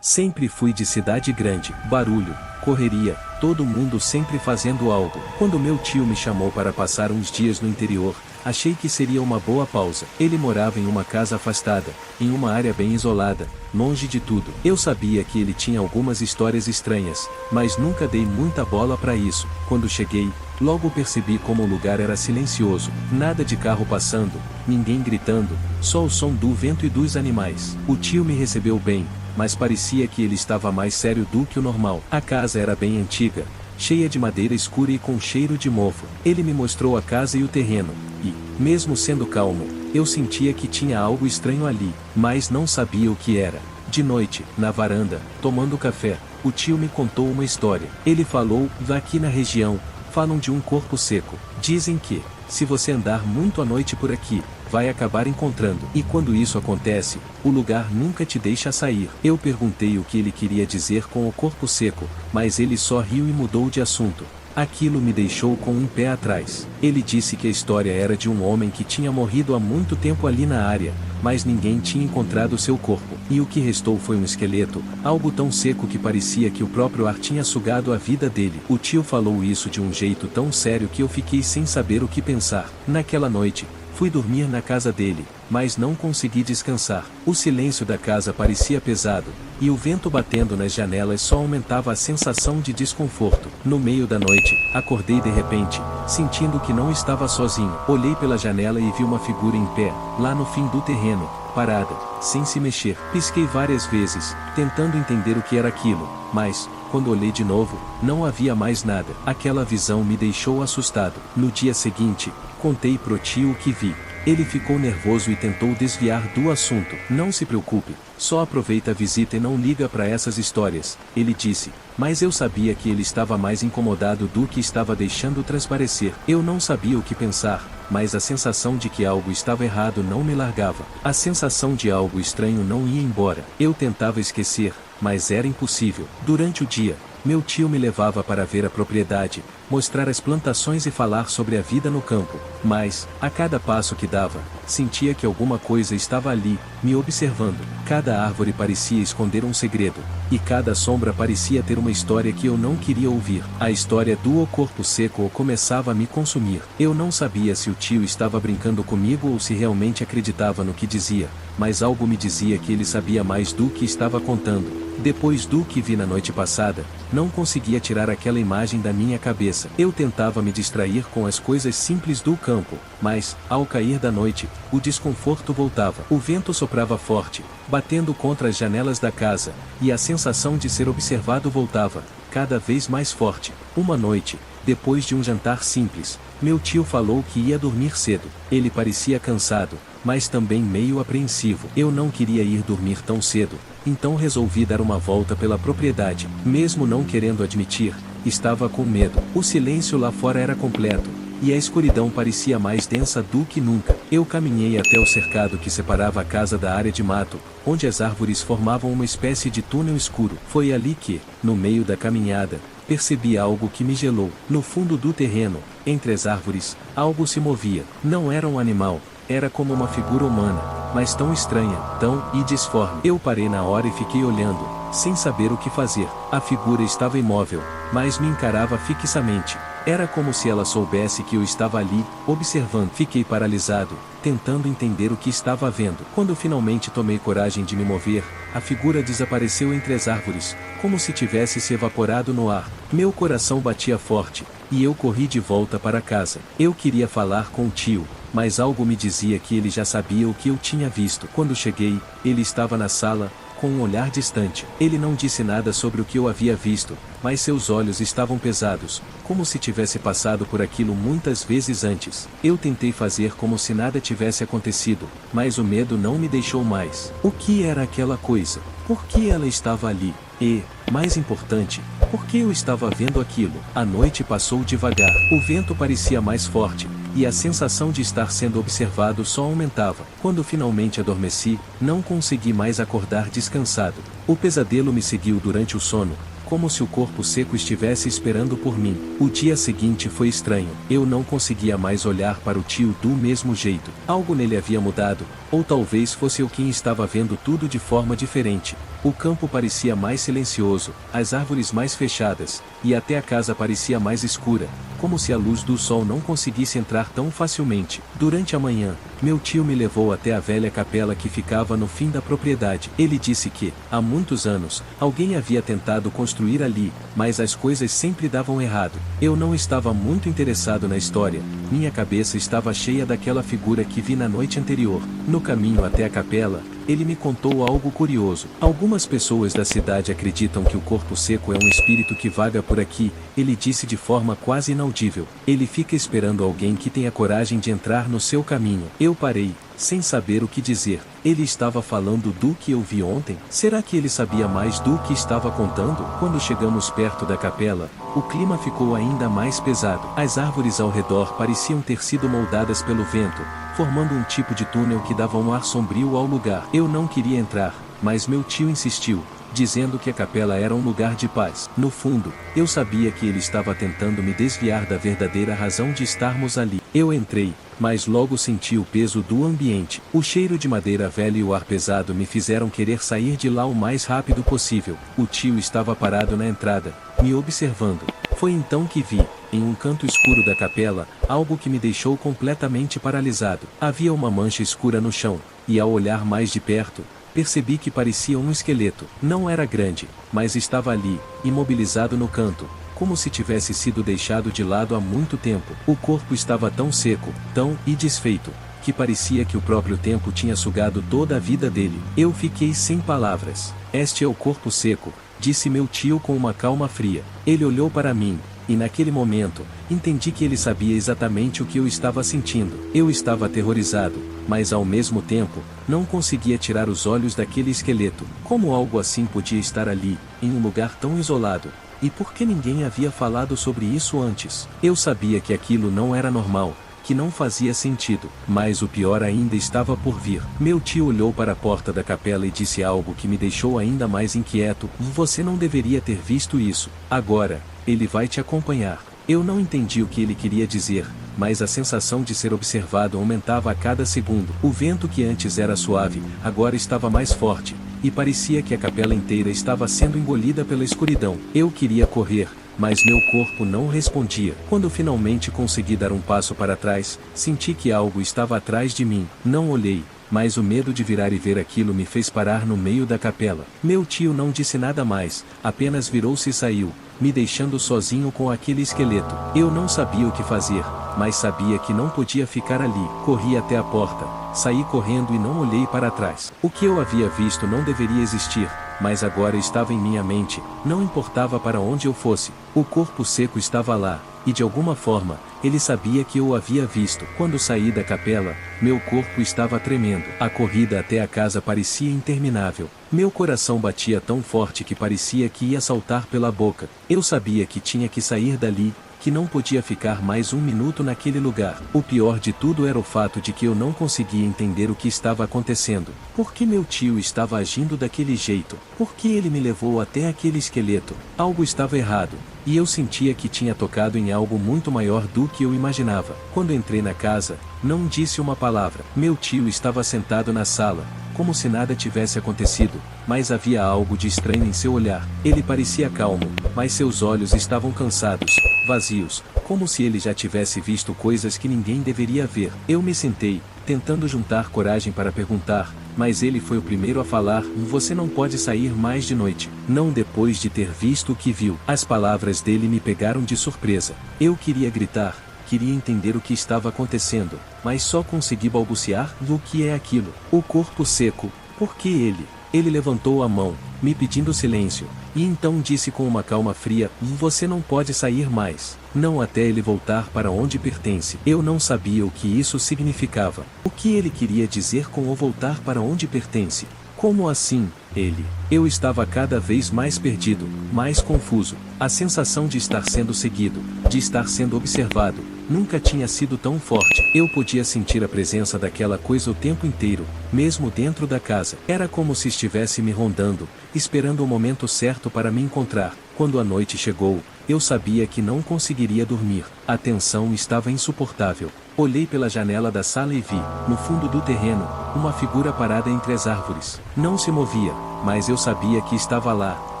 Sempre fui de cidade grande, barulho, correria, todo mundo sempre fazendo algo. Quando meu tio me chamou para passar uns dias no interior, achei que seria uma boa pausa. Ele morava em uma casa afastada, em uma área bem isolada, longe de tudo. Eu sabia que ele tinha algumas histórias estranhas, mas nunca dei muita bola para isso. Quando cheguei, logo percebi como o lugar era silencioso, nada de carro passando, ninguém gritando, só o som do vento e dos animais. O tio me recebeu bem, mas parecia que ele estava mais sério do que o normal. A casa era bem antiga, cheia de madeira escura e com cheiro de mofo. Ele me mostrou a casa e o terreno, e, mesmo sendo calmo, eu sentia que tinha algo estranho ali, mas não sabia o que era. De noite, na varanda, tomando café, o tio me contou uma história. Ele falou: aqui na região, falam de um corpo seco. Dizem que, se você andar muito à noite por aqui, vai acabar encontrando. E quando isso acontece, o lugar nunca te deixa sair. Eu perguntei o que ele queria dizer com o corpo seco, mas ele só riu e mudou de assunto. Aquilo me deixou com um pé atrás. Ele disse que a história era de um homem que tinha morrido há muito tempo ali na área, mas ninguém tinha encontrado seu corpo. E o que restou foi um esqueleto, algo tão seco que parecia que o próprio ar tinha sugado a vida dele. O tio falou isso de um jeito tão sério que eu fiquei sem saber o que pensar. Naquela noite, fui dormir na casa dele, mas não consegui descansar. O silêncio da casa parecia pesado, e o vento batendo nas janelas só aumentava a sensação de desconforto. No meio da noite, acordei de repente, sentindo que não estava sozinho. Olhei pela janela e vi uma figura em pé, lá no fim do terreno, parada, sem se mexer. Pisquei várias vezes, tentando entender o que era aquilo, mas, quando olhei de novo, não havia mais nada. Aquela visão me deixou assustado. No dia seguinte, contei pro tio o que vi. Ele ficou nervoso e tentou desviar do assunto. Não se preocupe, só aproveita a visita e não liga para essas histórias, ele disse. Mas eu sabia que ele estava mais incomodado do que estava deixando transparecer. Eu não sabia o que pensar, mas a sensação de que algo estava errado não me largava. A sensação de algo estranho não ia embora. Eu tentava esquecer, mas era impossível. Durante o dia, meu tio me levava para ver a propriedade, mostrar as plantações e falar sobre a vida no campo. Mas, a cada passo que dava, sentia que alguma coisa estava ali, me observando. Cada árvore parecia esconder um segredo, e cada sombra parecia ter uma história que eu não queria ouvir. A história do corpo seco começava a me consumir. Eu não sabia se o tio estava brincando comigo ou se realmente acreditava no que dizia, mas algo me dizia que ele sabia mais do que estava contando. Depois do que vi na noite passada, não conseguia tirar aquela imagem da minha cabeça. Eu tentava me distrair com as coisas simples do campo, mas, ao cair da noite, o desconforto voltava. O vento soprava forte, batendo contra as janelas da casa, e a sensação de ser observado voltava, cada vez mais forte. Uma noite, depois de um jantar simples, meu tio falou que ia dormir cedo. Ele parecia cansado, mas também meio apreensivo. Eu não queria ir dormir tão cedo, então resolvi dar uma volta pela propriedade. Mesmo não querendo admitir, estava com medo. O silêncio lá fora era completo, e a escuridão parecia mais densa do que nunca. Eu caminhei até o cercado que separava a casa da área de mato, onde as árvores formavam uma espécie de túnel escuro. Foi ali que, no meio da caminhada, percebi algo que me gelou. No fundo do terreno, entre as árvores, algo se movia. Não era um animal, era como uma figura humana, mas tão estranha, tão disforme. Eu parei na hora e fiquei olhando, sem saber o que fazer. A figura estava imóvel, mas me encarava fixamente. Era como se ela soubesse que eu estava ali, observando. Fiquei paralisado, tentando entender o que estava vendo. Quando finalmente tomei coragem de me mover, a figura desapareceu entre as árvores, como se tivesse se evaporado no ar. Meu coração batia forte, e eu corri de volta para casa. Eu queria falar com o tio, mas algo me dizia que ele já sabia o que eu tinha visto. Quando cheguei, ele estava na sala, com um olhar distante. Ele não disse nada sobre o que eu havia visto, mas seus olhos estavam pesados, como se tivesse passado por aquilo muitas vezes antes. Eu tentei fazer como se nada tivesse acontecido, mas o medo não me deixou mais. O que era aquela coisa? Por que ela estava ali? E, mais importante, por que eu estava vendo aquilo? A noite passou devagar. O vento parecia mais forte, e a sensação de estar sendo observado só aumentava. Quando finalmente adormeci, não consegui mais acordar descansado. O pesadelo me seguiu durante o sono, como se o corpo seco estivesse esperando por mim. O dia seguinte foi estranho. Eu não conseguia mais olhar para o tio do mesmo jeito. Algo nele havia mudado, ou talvez fosse eu quem estava vendo tudo de forma diferente. O campo parecia mais silencioso, as árvores mais fechadas, e até a casa parecia mais escura, como se a luz do sol não conseguisse entrar tão facilmente. Durante a manhã, meu tio me levou até a velha capela que ficava no fim da propriedade. Ele disse que, há muitos anos, alguém havia tentado construir ali, mas as coisas sempre davam errado. Eu não estava muito interessado na história, minha cabeça estava cheia daquela figura que vi na noite anterior. No caminho até a capela, ele me contou algo curioso. Algumas pessoas da cidade acreditam que o corpo seco é um espírito que vaga por aqui, ele disse de forma quase inaudível. Ele fica esperando alguém que tenha coragem de entrar no seu caminho. Eu parei, sem saber o que dizer. Ele estava falando do que eu vi ontem? Será que ele sabia mais do que estava contando? Quando chegamos perto da capela, o clima ficou ainda mais pesado. As árvores ao redor pareciam ter sido moldadas pelo vento, formando um tipo de túnel que dava um ar sombrio ao lugar. Eu não queria entrar, mas meu tio insistiu, dizendo que a capela era um lugar de paz. No fundo, eu sabia que ele estava tentando me desviar da verdadeira razão de estarmos ali. Eu entrei, mas logo senti o peso do ambiente. O cheiro de madeira velha e o ar pesado me fizeram querer sair de lá o mais rápido possível. O tio estava parado na entrada, me observando. Foi então que vi, em um canto escuro da capela, algo que me deixou completamente paralisado. Havia uma mancha escura no chão, e ao olhar mais de perto, percebi que parecia um esqueleto. Não era grande, mas estava ali, imobilizado no canto, como se tivesse sido deixado de lado há muito tempo. O corpo estava tão seco, tão desfeito, que parecia que o próprio tempo tinha sugado toda a vida dele. Eu fiquei sem palavras. Este é o corpo seco, disse meu tio com uma calma fria. Ele olhou para mim, e naquele momento, entendi que ele sabia exatamente o que eu estava sentindo. Eu estava aterrorizado, mas ao mesmo tempo, não conseguia tirar os olhos daquele esqueleto. Como algo assim podia estar ali, em um lugar tão isolado? E por que ninguém havia falado sobre isso antes? Eu sabia que aquilo não era normal, que não fazia sentido, mas o pior ainda estava por vir. Meu tio olhou para a porta da capela e disse algo que me deixou ainda mais inquieto. Você não deveria ter visto isso. Agora, ele vai te acompanhar. Eu não entendi o que ele queria dizer, mas a sensação de ser observado aumentava a cada segundo. O vento que antes era suave, agora estava mais forte, e parecia que a capela inteira estava sendo engolida pela escuridão. Eu queria correr, mas meu corpo não respondia. Quando finalmente consegui dar um passo para trás, senti que algo estava atrás de mim. Não olhei, mas o medo de virar e ver aquilo me fez parar no meio da capela. Meu tio não disse nada mais, apenas virou-se e saiu, me deixando sozinho com aquele esqueleto. Eu não sabia o que fazer, mas sabia que não podia ficar ali. Corri até a porta, saí correndo e não olhei para trás. O que eu havia visto não deveria existir, mas agora estava em minha mente, não importava para onde eu fosse. O corpo seco estava lá, e de alguma forma, ele sabia que eu o havia visto. Quando saí da capela, meu corpo estava tremendo. A corrida até a casa parecia interminável. Meu coração batia tão forte que parecia que ia saltar pela boca. Eu sabia que tinha que sair dali, que não podia ficar mais um minuto naquele lugar. O pior de tudo era o fato de que eu não conseguia entender o que estava acontecendo. Por que meu tio estava agindo daquele jeito? Por que ele me levou até aquele esqueleto? Algo estava errado, e eu sentia que tinha tocado em algo muito maior do que eu imaginava. Quando entrei na casa, não disse uma palavra. Meu tio estava sentado na sala, como se nada tivesse acontecido, mas havia algo de estranho em seu olhar. Ele parecia calmo, mas seus olhos estavam cansados, vazios, como se ele já tivesse visto coisas que ninguém deveria ver. Eu me sentei, tentando juntar coragem para perguntar, mas ele foi o primeiro a falar: você não pode sair mais de noite. Não depois de ter visto o que viu. As palavras dele me pegaram de surpresa. Eu queria gritar, queria entender o que estava acontecendo, mas só consegui balbuciar: o que é aquilo? O corpo seco. Por que ele? Ele levantou a mão, me pedindo silêncio, e então disse com uma calma fria: você não pode sair mais. Não até ele voltar para onde pertence. Eu não sabia o que isso significava. O que ele queria dizer com o voltar para onde pertence? Como assim, ele? Eu estava cada vez mais perdido, mais confuso. A sensação de estar sendo seguido, de estar sendo observado, nunca tinha sido tão forte. Eu podia sentir a presença daquela coisa o tempo inteiro, mesmo dentro da casa. Era como se estivesse me rondando, esperando o momento certo para me encontrar. Quando a noite chegou, eu sabia que não conseguiria dormir. A tensão estava insuportável. Olhei pela janela da sala e vi, no fundo do terreno, uma figura parada entre as árvores. Não se movia, mas eu sabia que estava lá,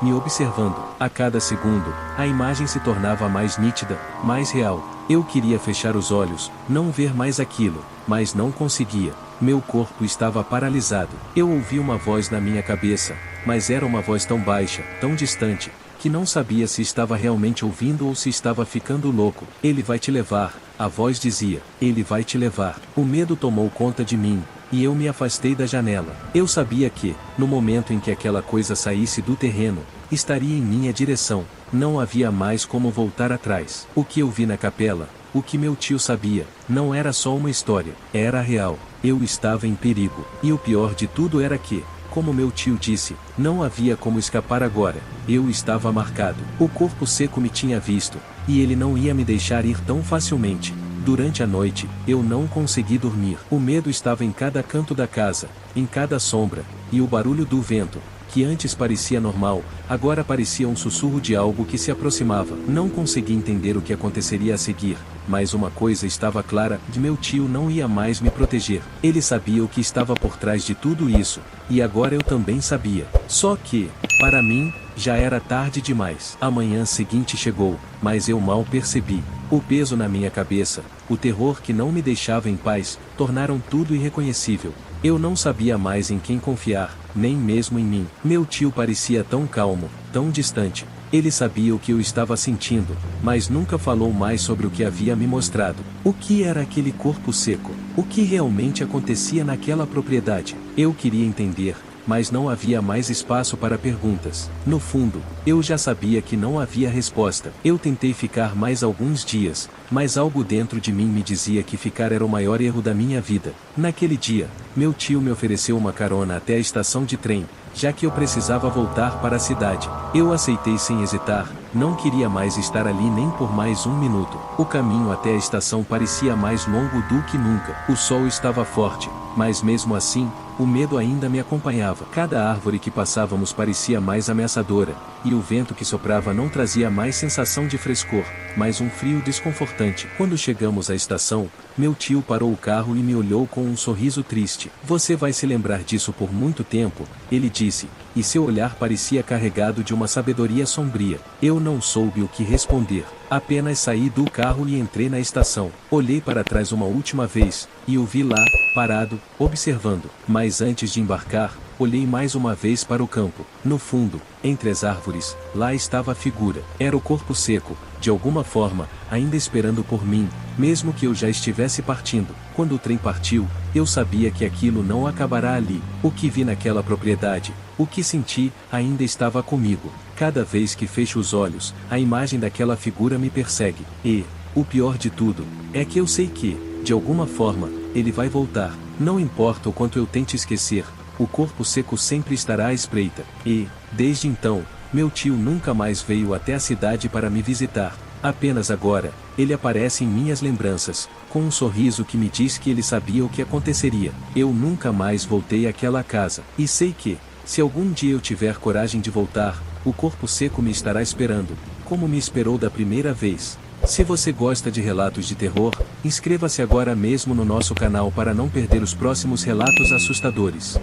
me observando. A cada segundo, a imagem se tornava mais nítida, mais real. Eu queria fechar os olhos, não ver mais aquilo, mas não conseguia. Meu corpo estava paralisado. Eu ouvi uma voz na minha cabeça, mas era uma voz tão baixa, tão distante, que não sabia se estava realmente ouvindo ou se estava ficando louco. Ele vai te levar, a voz dizia. Ele vai te levar. O medo tomou conta de mim, e eu me afastei da janela. Eu sabia que, no momento em que aquela coisa saísse do terreno, estaria em minha direção. Não havia mais como voltar atrás. O que eu vi na capela, o que meu tio sabia, não era só uma história, era real. Eu estava em perigo. E o pior de tudo era que, como meu tio disse, não havia como escapar agora. Eu estava marcado. O corpo seco me tinha visto, e ele não ia me deixar ir tão facilmente. Durante a noite, eu não consegui dormir. O medo estava em cada canto da casa, em cada sombra, e o barulho do vento, que antes parecia normal, agora parecia um sussurro de algo que se aproximava. Não consegui entender o que aconteceria a seguir, mas uma coisa estava clara, que meu tio não ia mais me proteger. Ele sabia o que estava por trás de tudo isso, e agora eu também sabia. Só que, para mim, já era tarde demais. A manhã seguinte chegou, mas eu mal percebi. O peso na minha cabeça, o terror que não me deixava em paz, tornaram tudo irreconhecível. Eu não sabia mais em quem confiar, nem mesmo em mim. Meu tio parecia tão calmo, tão distante. Ele sabia o que eu estava sentindo, mas nunca falou mais sobre o que havia me mostrado. O que era aquele corpo seco? O que realmente acontecia naquela propriedade? Eu queria entender, mas não havia mais espaço para perguntas. No fundo, eu já sabia que não havia resposta. Eu tentei ficar mais alguns dias, mas algo dentro de mim me dizia que ficar era o maior erro da minha vida. Naquele dia, meu tio me ofereceu uma carona até a estação de trem, já que eu precisava voltar para a cidade. Eu aceitei sem hesitar, não queria mais estar ali nem por mais um minuto. O caminho até a estação parecia mais longo do que nunca. O sol estava forte, mas mesmo assim, o medo ainda me acompanhava. Cada árvore que passávamos parecia mais ameaçadora, e o vento que soprava não trazia mais sensação de frescor, mas um frio desconfortante. Quando chegamos à estação, meu tio parou o carro e me olhou com um sorriso triste. "Você vai se lembrar disso por muito tempo", ele disse, e seu olhar parecia carregado de uma sabedoria sombria. Eu não soube o que responder. Apenas saí do carro e entrei na estação. Olhei para trás uma última vez, e o vi lá, parado, observando. Mas antes de embarcar, olhei mais uma vez para o campo. No fundo, entre as árvores, lá estava a figura. Era o corpo seco, de alguma forma, ainda esperando por mim, mesmo que eu já estivesse partindo. Quando o trem partiu, eu sabia que aquilo não acabará ali. O que vi naquela propriedade, o que senti, ainda estava comigo. Cada vez que fecho os olhos, a imagem daquela figura me persegue. E, o pior de tudo, é que eu sei que, de alguma forma, ele vai voltar. Não importa o quanto eu tente esquecer, o corpo seco sempre estará à espreita. E, desde então, meu tio nunca mais veio até a cidade para me visitar. Apenas agora, ele aparece em minhas lembranças, com um sorriso que me diz que ele sabia o que aconteceria. Eu nunca mais voltei àquela casa. E sei que, se algum dia eu tiver coragem de voltar, o corpo seco me estará esperando, como me esperou da primeira vez. Se você gosta de relatos de terror, inscreva-se agora mesmo no nosso canal para não perder os próximos relatos assustadores.